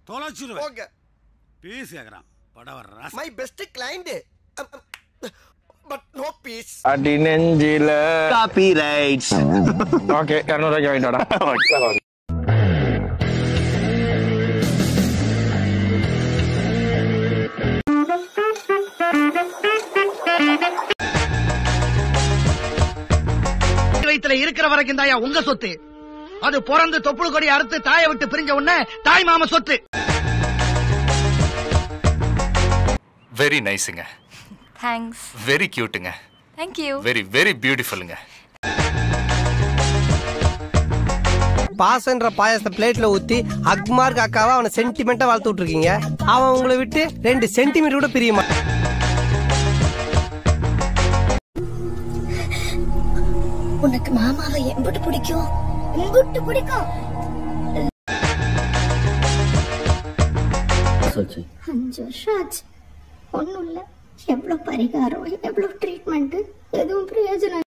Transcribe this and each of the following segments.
தொலைச்சிருவேன். Okay. Fees கேக்குறான். படவர் ராஸ். My best client. But no fees. அடி நெஞ்சில காப்பிரைட்ஸ். ஓகே 200 ரூபாய்க்கு வாங்கிட்டோடா. வயித்துல இருக்கிற வரைக்கும் தாயா உங்க சொத்து. அது பிறந்து தொப்புள் கொடி அறுத்து தாயை விட்டு பிரிஞ்ச உடனே தாய் மாம சொத்து. வெரி நைஸ்ங்க. தேங்க்ஸ். வெரி கியூட்டுங்க. Thank you. வெரி வெரி பியூட்டிஃபுல்ங்க. பாசன்ற பாயாசத்தை பிளேட்ல ஊத்தி அக்மார்க் அக்காவை அவனை சென்டிமெண்டா வளர்த்து விட்டுருக்கீங்க. அவன் உங்களை விட்டு 2 சென்டிமீட்டர் கூட பிரியுமா? உனக்கு மாமாவை எம்புட்டு பிடிக்கும்? எம்புட்டு பிடிக்கும்? 5 வருஷம் ஆச்சு. ஒண்ணும் இல்ல. எவ்வளவு பரிகாரம், எவ்வளவு ட்ரீட்மெண்ட், எதுவும் பிரயோஜனம்.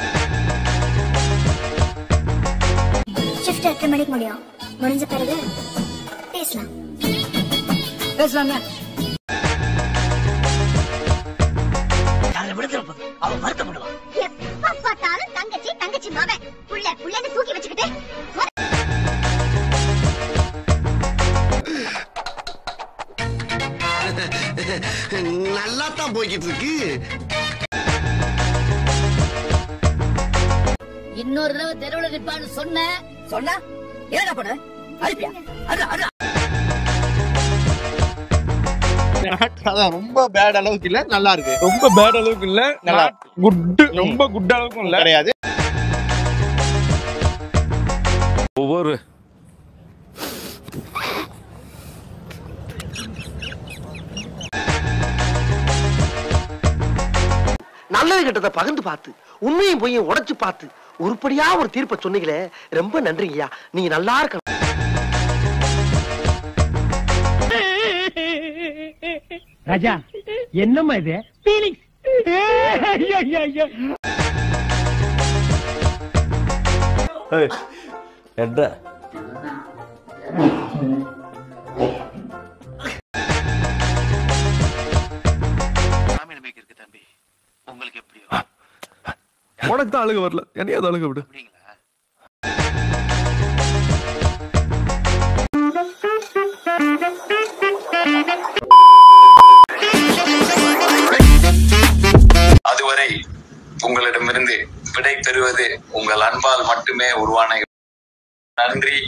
ஷிஃப்ட் 8 மணிக்கு முடியும். முடிஞ்ச பிறகு பேசலாம். பேசலாம்னா அவன் வருத்தப்படுவான். எப்ப பார்த்தாலும் தங்கச்சி தங்கச்சி மாவன் புள்ள புள்ளன்னு தூக்கி வச்சுக்கிட்டு நல்லா தான் போய்கிட்டு இருக்கு. இன்னொரு தடவை தெருவுல நிற்பான்னு சொன்னா என்ன பண்ண அழிப்பியா? அதான் ரொம்ப பேட் அளவுக்கு இல்ல, நல்லா இருக்கு. ரொம்ப பேட் அளவுக்கு இல்ல, நல்லா குட், ரொம்ப குட் அளவுக்கும் இல்ல கிடையாது. ஒவ்வொரு நல்லது கெட்டதை பகிர்ந்து பார்த்து உண்மையும் பொய்யும் உடைச்சு பார்த்து உருப்படியா ஒரு தீர்ப்பை சொன்னீங்களே, ரொம்ப நன்றிங்கய்யா. நீங்க நல்லா இருக்கணும். ராஜா என்னம்மா இது? ஃபீலிங்ஸ். எட்ரா உங்களுக்கு எப்படியோ உனக்கு தான் அழுக வரல, என்னையாவது அழுக விடு. அதுவரை உங்களிடமிருந்து விடை பெறுவது உங்கள் அன்பால் மட்டுமே உருவான. நன்றி.